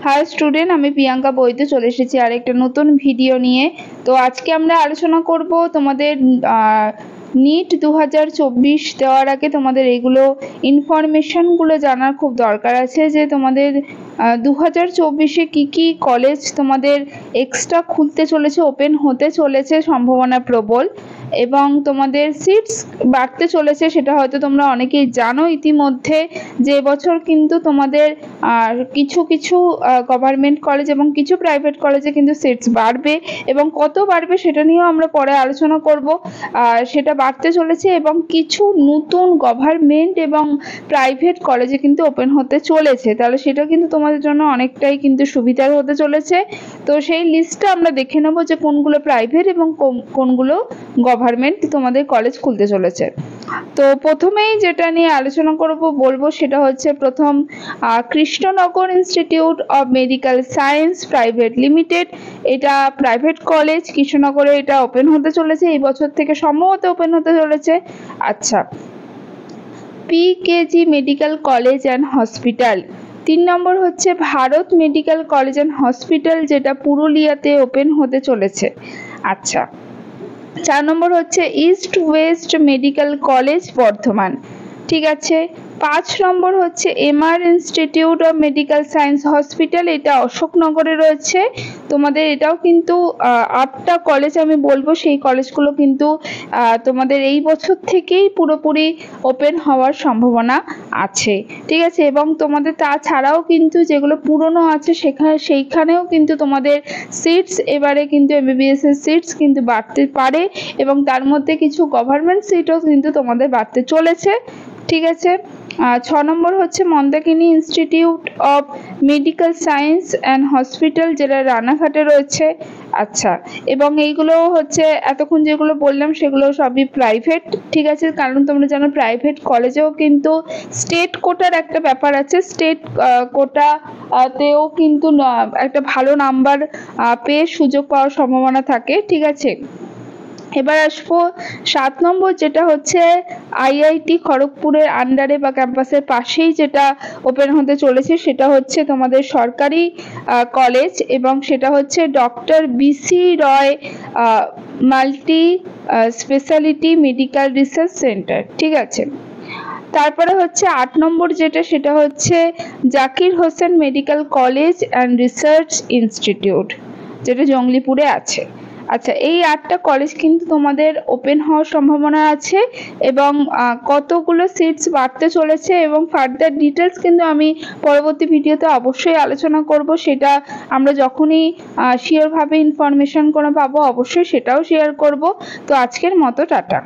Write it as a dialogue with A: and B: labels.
A: High student, আমি প্রিয়াঙ্কা বইতে চলে এসেছি আর একটা নতুন ভিডিও নিয়ে। তো আজকে আমরা আলোচনা করব তোমাদের নিট 2024 দেওয়ার আগে তোমাদের এইগুলো ইনফরমেশনগুলো জানার খুব দরকার আছে যে তোমাদের 2024-এ কী কী কলেজ তোমাদের এক্সট্রা খুলতে চলেছে, ওপেন হতে চলেছে, সম্ভাবনা প্রবল, এবং তোমাদের সিটস বাড়তে চলেছে। সেটা হয়তো তোমরা অনেকেই জানো ইতিমধ্যে যে এবছর কিন্তু তোমাদের কিছু কিছু গভর্নমেন্ট কলেজ এবং কিছু প্রাইভেট কলেজে কিন্তু সিটস বাড়বে, এবং কত বাড়বে সেটা নিয়েও আমরা পরে আলোচনা করব। সেটা বাড়তে চলেছে এবং কিছু নতুন গভর্নমেন্ট এবং প্রাইভেট কলেজে কিন্তু ওপেন হতে চলেছে, তাহলে সেটা কিন্তু তোমাদের জন্য অনেকটাই কিন্তু সুবিধার হতে চলেছে। তো সেই লিস্টটা আমরা দেখে নেব যে কোনগুলো প্রাইভেট এবং কোনগুলো গভর্নমেন্ট তোমাদের কলেজ খুলতে চলেছে। তো প্রথমেই যেটা নিয়ে আলোচনা বলবো সেটা হচ্ছে প্রথম Krishnanagar institute of medical science private limited. এটা প্রাইভেট কলেজ, কৃষ্ণনগরে এটা ওপেন হতে চলেছে, এই বছর থেকে সম্ভবত ওপেন হতে চলেছে। আচ্ছা, PKG medical college and hospital. 3 নম্বর হচ্ছে Bharat medical college and hospital, যেটা পুরুলিয়াতে ওপেন হতে চলেছে। আচ্ছা, 4 নম্বর হচ্ছে east West medical college Bardhaman. ঠিক আছে। 5 নম্বর হচ্ছে MR institute of medical science hospital, এটা অশোকনগরে রয়েছে। তোমাদের এটাও কিন্তু 8টা কলেজ আমি বলবো, সেই কলেজগুলো কিন্তু তোমাদের এই বছর থেকেই পুরোপুরি ওপেন হওয়ার সম্ভাবনা আছে। ঠিক আছে। এবং তোমাদের তাছাড়াও কিন্তু যেগুলো পুরনো আছে সেইখানেও কিন্তু তোমাদের সিটস এবারে কিন্তু এমবিবিএস এর সিটস কিন্তু বাড়তে পারে, এবং তার মধ্যে কিছু গভর্নমেন্ট সিটও কিন্তু তোমাদের বাড়তে চলেছে। ঠিক আছে। 6 নম্বর হচ্ছে Mandakini institute of medical science and hospital, যেটা রানাঘাটে রয়েছে। আচ্ছা, এবং এইগুলো হচ্ছে এতক্ষণ যেগুলো বললাম সেগুলো সবই প্রাইভেট। ঠিক আছে, কারণ তোমরা জানো প্রাইভেট কলেজেও কিন্তু স্টেট কোটার একটা ব্যাপার আছে। স্টেট কোটাতেও কিন্তু একটা ভালো নাম্বার পেয়ে সুযোগ পাওয়ার সম্ভাবনা থাকে। ঠিক আছে। এবার আসবো 7 নম্বর, যেটা হচ্ছে আইআইটি খড়গপুরের আন্ডারে বা ক্যাম্পাসের পাশেই যেটা ওপেন হতে চলেছে, সেটা হচ্ছে তোমাদের সরকারি কলেজ, এবং সেটা হচ্ছে doctor BC Roy multi speciality medical research centre. ঠিক আছে। তারপরে হচ্ছে 8 নম্বর যেটা, সেটা হচ্ছে Zakir Hossain medical college and research institute, যেটা জঙ্গলিপুরে আছে। আচ্ছা, এই 8টা কলেজ কিন্তু তোমাদের ওপেন হওয়ার সম্ভাবনা আছে, এবং কতগুলো সিটস বাড়তে চলেছে এবং ফার্দার ডিটেলস কিন্তু আমি পরবর্তী ভিডিওতে অবশ্যই আলোচনা করব। সেটা আমরা যখনই শিওরভাবে ইনফরমেশন কোনো পাবো অবশ্যই সেটাও শেয়ার করব। তো আজকের মতো টাটা।